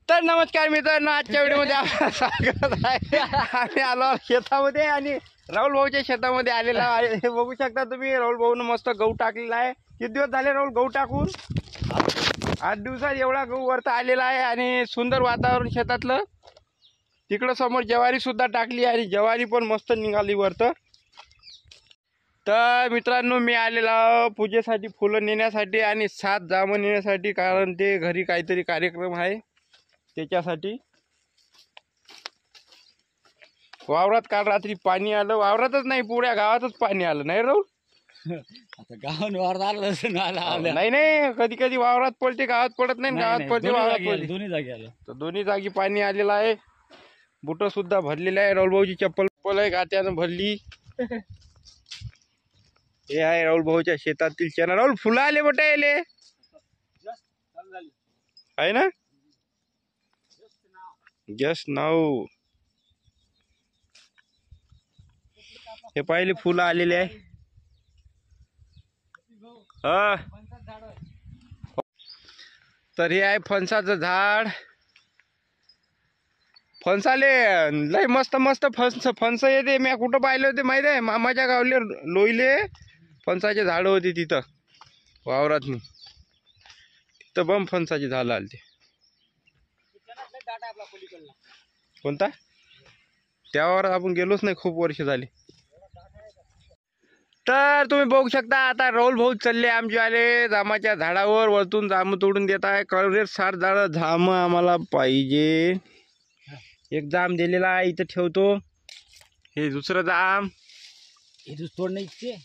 तर नमस्कार मित्रांनो, आजच्या व्हिडिओमध्ये आपलं स्वागत आहे. आम्ही आलो शेतामध्ये आणि राहुल भाऊच्या शेतामध्ये आलेला आहे. हे बघू शकता तुम्ही, राहुल भाऊनं मस्त गहू टाकलेला आहे. किती दिवस झाले राहुल गहू टाकून? 8 दिवसात एवढा गहू वरता आलेला आहे आणि सुंदर वातावरण शेतातलं. तिकडं समोर ज्वारी सुद्धा टाकली आणि ज्वारी पण मस्त निघाली वरतं. तर मित्रांनो, मी आलेला पूजेसाठी फुलं नेण्यासाठी आणि 7 जामं नेण्यासाठी, कारण ते घरी काहीतरी कार्यक्रम आहे त्याच्यासाठी. वावरात काल रात्री पाणी आलं, वावरातच नाही पुऱ्या गावातच पाणी आलं नाही राहुल. आता गावात वावरात आलं नाही नाही, कधी कधी वावरात पडते, गावात पडत नाही. गावात पडते, वावरात पडते. दोन्ही जागी आलं. तर दोन्ही जागी पाणी आलेलं आहे. बुट सुद्धा भरलेले आहे. राहुल भाऊची चप्पल आहे गात्यानं भरली. हे आहे राहुल भाऊच्या शेतातील चना. राहुल फुलं आले बटे आले आहे ना, जस्ट नाऊ. हे पहिले फुलं आलेले आहे. हा, तर हे आहे फणसाचं झाड. फणसाले लय मस्त मस्त फणस येते. मी कुठं पाहिले होते माहिती आहे? मामाच्या गावले लोईले फणसाचे झाड होते तिथं वावरात. तिथं बम फणसाचे झाड आले. कोणता? त्यावर आपण गेलोच नाही, खूप वर्ष झाली. तर तुम्ही बघू शकता, आता राहुल भाऊ चालले आमचे आले जामाच्या झाडावर. वरतून जाम तोडून देत आहे. कळरे 7 झाड जाम आम्हाला पाहिजे. एक जाम दिलेला आहे, इथं ठेवतो. हे दुसरं जाम, हे दूध तोड नाही इच्छे.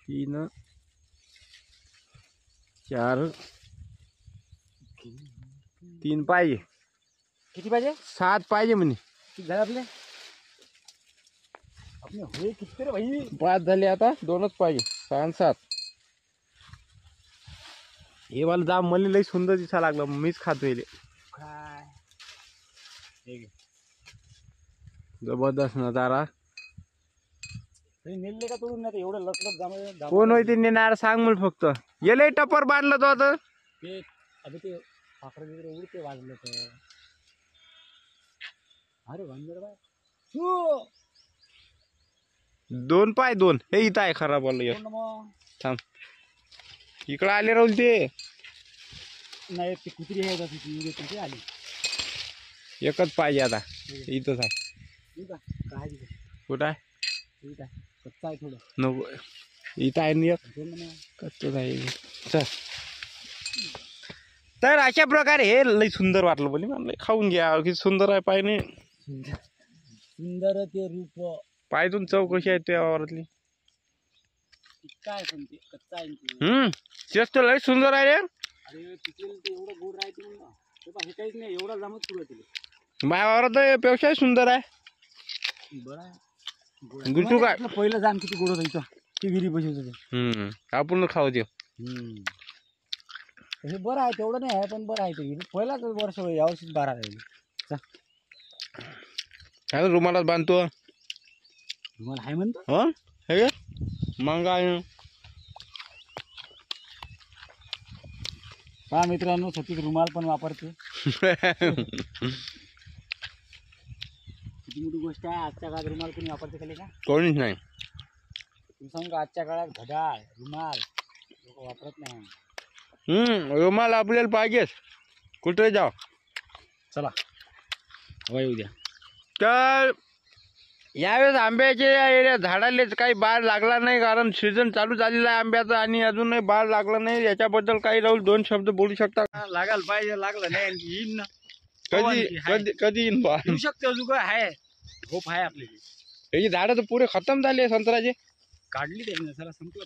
3 4 3 पाहिजे. किती पाहिजे? 7 पाहिजे म्हणे. किती झाले आपले? आपले होय किती रे भाई? 5 झाले, आता 2च पाहिजे. 6 आणि 7. हे वाला जाम मला लई सुंदर दिसा लागला, मीच खातोय. काय जबरदस्त नजारा. नेले का तोडून? नाही एवढं लटलट जाम. कोण होते नेणार सांग मला फक्त. येले टपर बांधलं तो आता. ते अबे ते पाखरं वगैरे उडते वाजलं तर. अरे वांजर बाय 2 पाय 2. हे इथं आहे खराब वाला. एक थांब, इकडं आले राहुल ते. नाही ते कुत्री आहे तिथे आली. एकच पाहिजे आता. इथंच आहे. काय कुठं आहे? ठीक आहे, कच्चा आहे थोडं. नको, इथं आहे ना एक. कच्चंच आहे. चल, तर अशा प्रकारे हे लई सुंदर वाटलं बोली. मला खाऊन घ्या, किती सुंदर आहे. पाय नाही सुंदर ते रूप. पायतून चव कशी आहे त्या वावरातली. काय पण ते कच्चा आहे. जास्त लई सुंदर आहे रे. अरे तिथे ते एवढं गोड राहते म्हणून हे काहीच नाही. एवढा जामच सुरू आहे. माझ्या वावरात पेक्षा सुंदर आहे. बरं आहे. गुटू काय पहिलं जाम किती गोड होतं इथं. ते विहिरी पैसे होते. आपण खाऊ दे. हे बरं आहे, तेवढं नाही आहे पण बरं आहे. ते पहिलाच वर्ष यावर्षी 12 राहिले. काय रुमालात बांधतो मला आहे म्हणतो. हा, हे मंगा आहे. पहा मित्रांनो, सतीश रुमाल पण वापरते. किती मोठी गोष्ट आहे. आजच्या काळात रुमाल कोणी वापरते का? कोणीच नाही. तुम्ही सांगू आजच्या काळात घड्याळ रुमाल लोक वापरत नाही. रुमाल आपल्याला पाहिजेच, कुठे जाऊ. चला हवा येऊ द्या. तर यावेळेस आंब्याच्या झाडाला काही बाळ लागला नाही, कारण सीझन चालू झालेला आहे आंब्याचा आणि अजूनही बाळ लागला नाही. याच्याबद्दल काही राहुल 2 शब्द बोलू शकता? लागायला पाहिजे, लागलं नाही येईन ना. कधी कधी कधी येईन बा. येऊ शकते, अजून आहे होप आहे आपली. याची झाडं तर पुरे खतम झाले संत्र्याचे. काढली ते सला संपलं.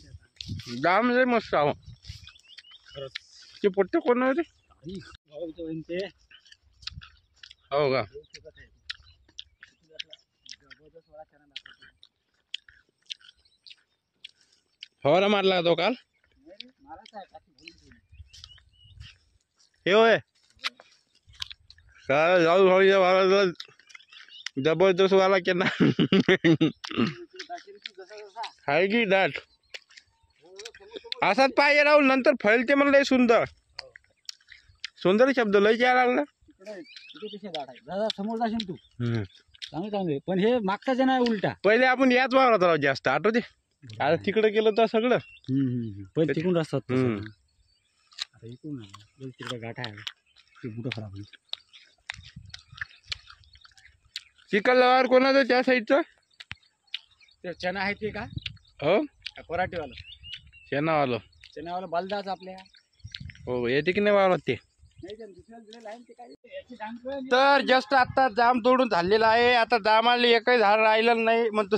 दाम लय मस्त आहो. खरंच ते पोट्टे कोण होते? ते हो का? फवारा मारला तो काल. हे होय, काय जाऊ भाऊ जबरदस्त वाला केना. हाय की दाट. असाच पाहिजे राहुल, नंतर फळते म्हणलं सुंदर. सुंदर शब्द लय यायला लागला. तिथे झाड आहे दादा, समोर जाशील तू. चांगले चांगले, पण हे मागचाच आहे ना उलटा. पहिले आपण याच वावरात राहू जास्त, आठवते. आता तिकडे गेलो तर सगळं पहिले तिकडून रस्ता होता सगळं. आता इकडून आहे. तिकडे गाठा आहे, ते बुटं खराब होईल. चिखल वावर कोणाचं त्या साईडचं? ते चना आहे ते का हो, पराठीवालं शेणावालं. चनावाला बलदाच आपल्या. हो, येते की नाही वावरात ते. नाही तर दुसऱ्याला दिलेलं आहे ते काय याची डांग. तर जस्ट आता जाम तोडून झालेला आहे. आता जामाला एकही झाड राहिलं नाही म्हणतो.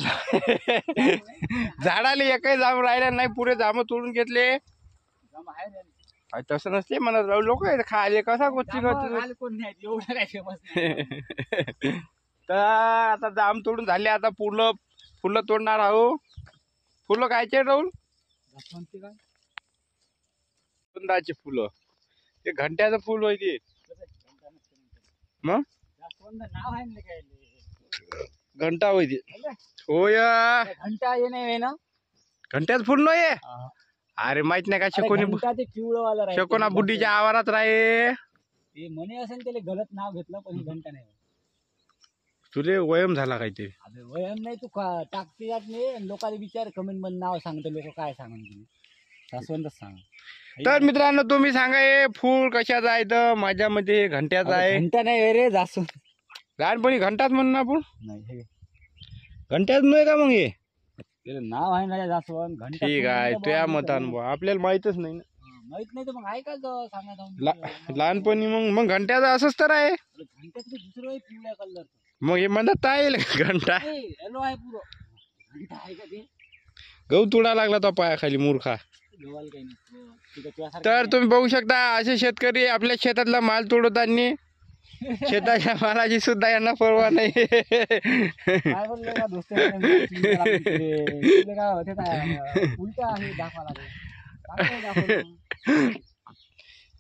झाडाला एकही जाम राहिलं नाही, पुरे जाम तोडून घेतले. तसं नसते म्हणत लोक खायले कसा गोष्टी करते. कोण नाही एवढं काय फेमस नाही. तर आता जाम तोडून झाले. आता फुलं तोडणार आहो. फुलं कायचे राहुल? जास्वंदी काय जास्वंदाचे फुलं. ते घंट्याचं फुल होय ते. मग जास्वंद नाव आहे ना काय घंटा होय ते. होय, घंटा ये नाही ना, घंट्याचं फुल नाही. अरे माहित नाही का, शकोना बुड्डीच्या आवारात राहे. ते म्हणे असेल त्याला गलत नाव घेतलं, पण घंटा नाही. तुले वयम झाला काहीतरी. वयम नाही, तू टाकते जात नाही. लोकांना विचार कमेंट मध्ये नाव सांगतो, लोक काय सांगा तुम्ही. जास्वंदच सांगा. तर मित्रांनो, तुम्ही सांगा हे फूल कशाचं आहे? तर माझ्यामध्ये घंट्याचं आहे. घंटा नाही रे, जास्वंद. लहानपणी घंटाच म्हणून आपण. नाही, हे घंट्याच नाही का मग? हे नाव आहे ना जास्वंद. घंटा ठीक आहे, तुझ्या मतानं आपल्याला माहितच नाही ना. माहित नाही तर मग आहे का सांगा. लहानपणी मग घंट्याचं असंच तर आहे. घंट्याचं दुसरं आहे, पिवळ्या कलर. मग हे म्हणत आहे घंटा. येलो आहे पुरं. घंटा आहे का ते? गहू तुडा लागला तो पायाखाली मूर्खा. गव्हाला काही नसतं. तर तुम्ही बघू शकता, असे शेतकरी आपल्या शेतातला माल तोडताना. शेताच्या मालाची सुद्धा यांना परवा नाही. काय बोलले का दोस्त? उलटा आहे दाखवा लागेल.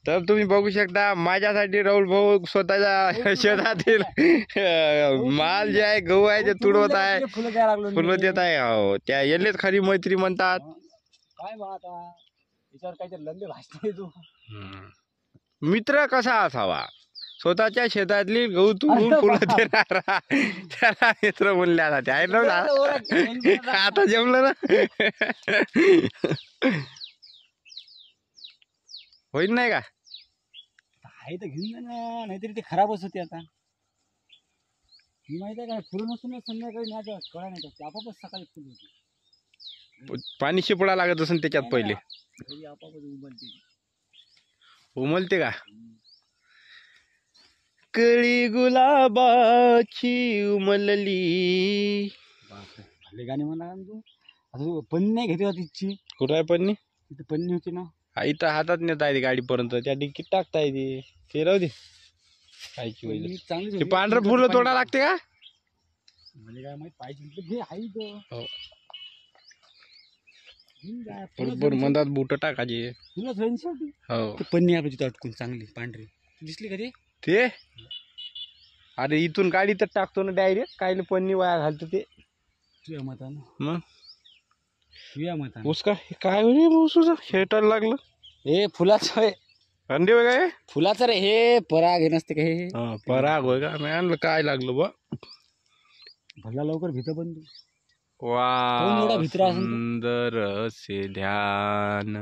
तर तुम्ही बघू शकता, माझ्यासाठी राहुल भाऊ स्वतःच्या शेतातील माल जे आहे, गहू आहे, ते तुडवत आहे, फुलं देत आहे. हो, त्या येलेच खरी मैत्री म्हणतात. काय बा आता याच्यावर काहीतरी लंबे भाषण तू. मित्र कसा असावा? स्वतःच्या शेतातली गहू तुडून फुलं देणारा, त्याला मित्र म्हणल्या जाते. आहे ना, आता जमलं ना. होईल नाही का? आहे तर घेऊन जा ना, नाहीतरी ते खराबच होते. आता मी माहिती आहे का, फुलं नसून संध्याकाळी नाही कळा नाही, आपापच सकाळी फुल होते. पाणी शिपडा लागत असेल त्याच्यात पहिले. आपापच उमलते. उमलते का? कळी गुलाबाची उमलली. भले गाणे म्हणा तू. आता पन्नी नाही घेते तिची. कुठं आहे पन्नी? तिथे पन्नी होती ना. इथं हातात नेता येते गाडीपर्यंत, त्या डिक्कीत टाकता येते. ते राहू दे. कायची वैल चांगली ते पांढरं फुलं तोडा लागते का? म्हणजे काय माहित पाहिजे. हो, बरोबर मंदात बुट टाकायचे. हो, पन्नी आपली तिथं अटकून चांगली पांढरी दिसली का ते? अरे इथून गाडी तर टाकतो ना डायरेक्ट, काय पन्नी वाया घालतो ते. तुझ्या मतानं. मग तुझ्या मतानं उसका काय होईल? शेटायला लागलं. हे फुलाचं आहे. अंडे वगैरे फुलाचं रे, हे पराग हे नसते का? हे पराग होय का? मी आणलं काय लागलं बा. भला लवकर भीत पण तू. वा, सुंदर असे ध्यान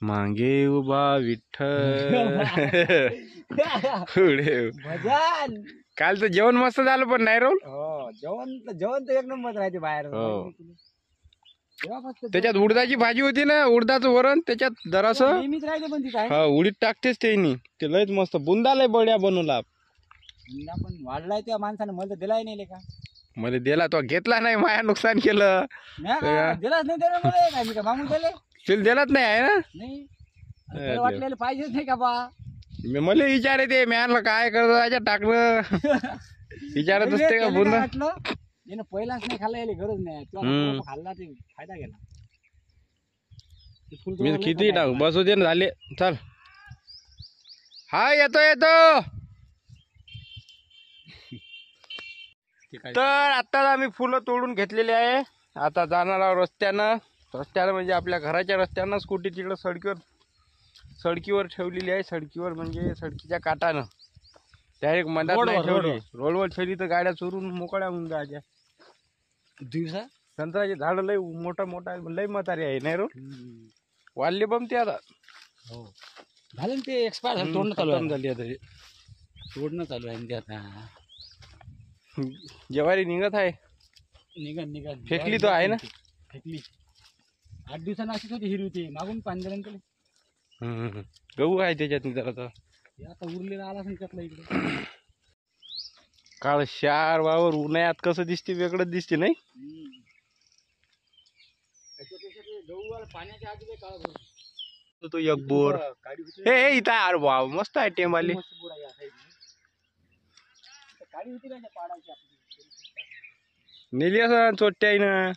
मागे उभा विठ्ठल. पुढे भजन. काल तर जेवण मस्त झालं, पण नाही रोल. हो, जेवण तर एक नंबर राहते बाहेर. हो, त्याच्यात उडदाची भाजी होती ना, उडदाचं वरण, त्याच्यात जरासं नेहमीच राहते. पण तिथं हा उडीद टाकतेच त्यांनी. ते लयच मस्त बुंदा लय बढिया बनवला. पण वाढलाय त्या माणसाने, मला दिलाय नाही का? मला दिला तो, घेतला नाही, माया नुकसान केलं. दिलाच नाही त्याला. मला मी का मागून दिले? तुला दिलाच नाही आहे ना? नाही, वाटलेलं पाहिजेच नाही का बा? मला विचारे ते, मी आणलं काय करतो टाकलं. विचारत असते का बुंदा? यानं पहिलाच नाही खाल्ला, याला गरज नाही. खाल्ला ते फायदा गेला. मी किती टाकू, बसू दे ना, झाले. चल, हा येतो. तर आता आम्ही फुलं तोडून घेतलेली आहे. आता जाणार आहोत रस्त्यानं. रस्त्याला म्हणजे आपल्या घराच्या रस्त्यानं स्कूटी तिकडं सडकीवर ठेवलेली आहे. सडकीवर म्हणजे सडकीच्या काटानं डायरेक्ट मधात नाही रोडवर, ठेवली. रोडवर ठेवली तर गाड्या चोरून मोकळ्या होऊन जायच्या. दिवसा संत्र्याचे झाड लय मोठा लय म्हातारी आहे नाही रो वाढले बम ते आता. हो झालं ना ते एक्सपायर झालं. तोडणं चालू खतम आहे. झाली आता ते. तोडणं चालू आहे ना ते आता. ज्वारी निघत आहे. निघा फेकली तो आहे ना? फेकली 8 दिवसांना अशीच होती हिरवी ती मागून पाणी दिलं ना त्याला. गहू आहे त्याच्यात जरा आता. हे आता उरलेला आला असेल त्यातला इकडे. काळ शार वावर उन्हाळ्यात कसं दिसते वेगळंच दिसते नाही. त्याच्यापेक्षा ते गहू वाला पाण्याच्या आधी लय काळा भरून. तो एक बोर गाडी होती हे इथं अरे वाव मस्त आहे टेंबाली. मस्त बोर आहे या साईडने. तर गाडी होती ना त्या पाडाची आपली. नेली असं चोट्टी आहे ना.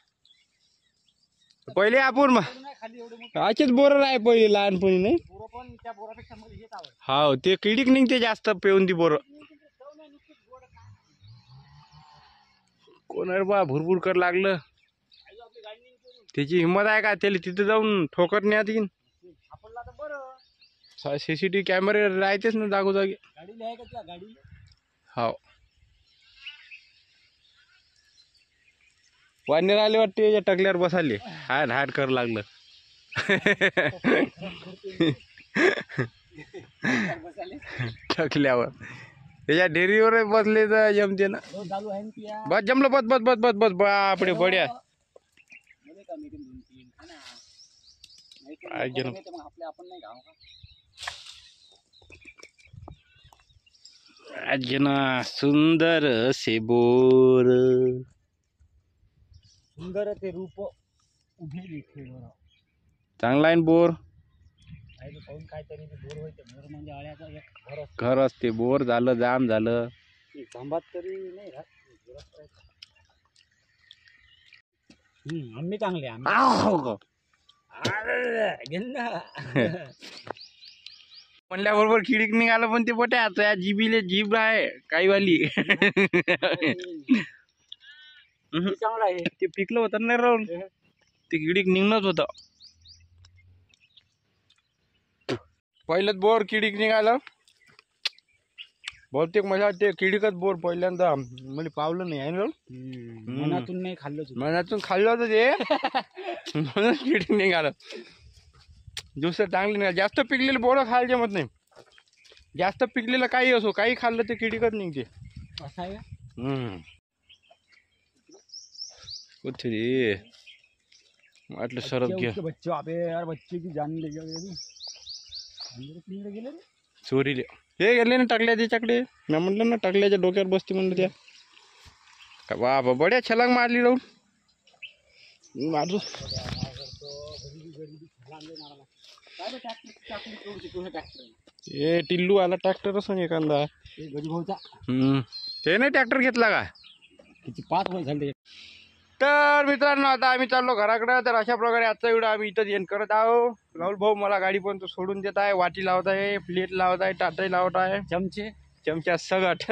पहिले आपण नाही खाली एवढे मोठे असेच बोर आहे पहिले लहानपणी नाही. बोरं पण त्या बोरापेक्षा मला हेच आवडतं. हाव ते किडीक निघते जास्त पेऊन ती बोर. कोण रे बा भुरभुर कर लागलं. आपली गाडी नाही करून त्याची हिंमत आहे का त्याला तिथे जाऊन ठोकर न्यात येईन. आपल्याला तर बरं सीसीटीव्ही कॅमेरे राहतेच ना जागोजागी. गाडी आहे का तुला गाडी. हाव वानेर आले वाटते याच्या टकल्यावर बसाले. हाड हाड कर लागलं. बसाले टकल्यावर त्याच्या डेअरीवर बसले तर जमते ना. रोज चालू आहे ना ती या. बस जमलं बस बस बस बस बस बापडे बड्या. मध्ये का meeting 2-3 हा ना. नाही तर काय लोकं घेणं. बघायचं मग आपले आपण नाही खाऊ का. आज ना सुंदर से बोर. सुंदर ते रूप उभे लिखे बरं. चांगला आहे ना बोर. काय ते पाहून काहीतरी ते बोर होते. बोर म्हणजे आळ्याचा एक घर असतं. घर असते बोर झालं जाम झालं. ते जांबात तरी नाही राहत. जोरात राहतं. आम्ही चांगले आम्ही. आहो. अरे, घेन ना. म्हणल्याबरोबर खिडीक निघालं पण ते पोट्या आता जिबीले जीभ आहे काही वाली. ते चांगलं आहे. ते पिकलं होतं नाही राहून ते किडीक निघणंच होतं. पहिलंच बोर किडीक निघालं. बहुतेक मला ते किडीकच बोर पहिल्यांदा म्हणजे पावलं नाही आहे ना. मनातून नाही खाल्लं तू. मनातून खाल्लं होतं ते म्हणून किडीक निघालं. दुसरं चांगलं नाही. जास्त पिकलेलं बोरं खायला जमत नाही. जास्त पिकलेलं काही असो काही खाल्लं ते किडीकच निघते. असं आहे का. कुठे रे वाटलं सरप घे उसके बच्चे अबे यार बच्चे की जान ले गए. गेले रे. चोरीले हे गेले ना टाकल्या त्याच्याकडे. मी म्हटलं ना टाकल्याच्या डोक्यावर बसते म्हणलं त्या. का बाबा बड्या छलांग मारली राहून मारू. ए टिल्लू आला ट्रॅक्टर असं एखादा. गजी भाऊचा ते नाही ट्रॅक्टर घेतला का. किती 5 वर्ष झाले. तर मित्रांनो आता आम्ही चाललो घराकडे. तर अशा प्रकारे आजचा व्हिडिओ आम्ही इथंच एंड करत आहोत. राहुल भाऊ मला गाडी पण तो सोडून देत आहे. वाटी लावत आहे प्लेट लावत आहे टाटाई लावत आहे चमचा सगट.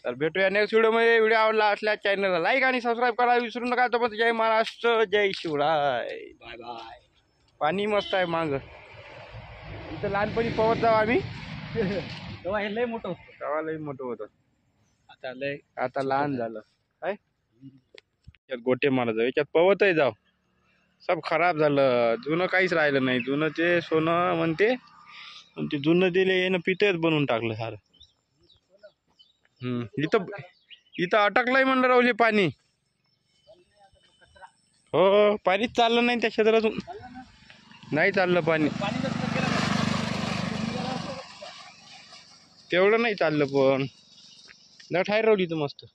तर भेटूया नेक्स्ट व्हिडिओमध्ये. व्हिडिओ आवडला असल्यास चॅनलला लाईक आणि सबस्क्राईब करायला विसरू नका. तोपर्यंत जय महाराष्ट्र जय शिवराय. Bye bye. पाणी मस्त आहे मांग. इथं लहानपणी पवत जाऊ आम्ही. तेव्हा हे लय मोठं होतं. तेव्हा लई मोठं होतं. आता लहान झालं काय. याच्यात गोटे मारत जाऊ याच्यात पवतही जाऊ. सब खराब झालं. जुनं काहीच राहिलं नाही. जुनं ते सोनं म्हणते पण ते जुनं दिले येणं पितेच बनवून टाकलं सारं. इथं इथं अटकलंय म्हणलं राहुल हे पाणी. हो पाणीच चाललं नाही त्या क्षेत्रातून. नाही चाललं पाणी तेवढं नाही चाललं पण नट आहे राहुल इथं मस्त.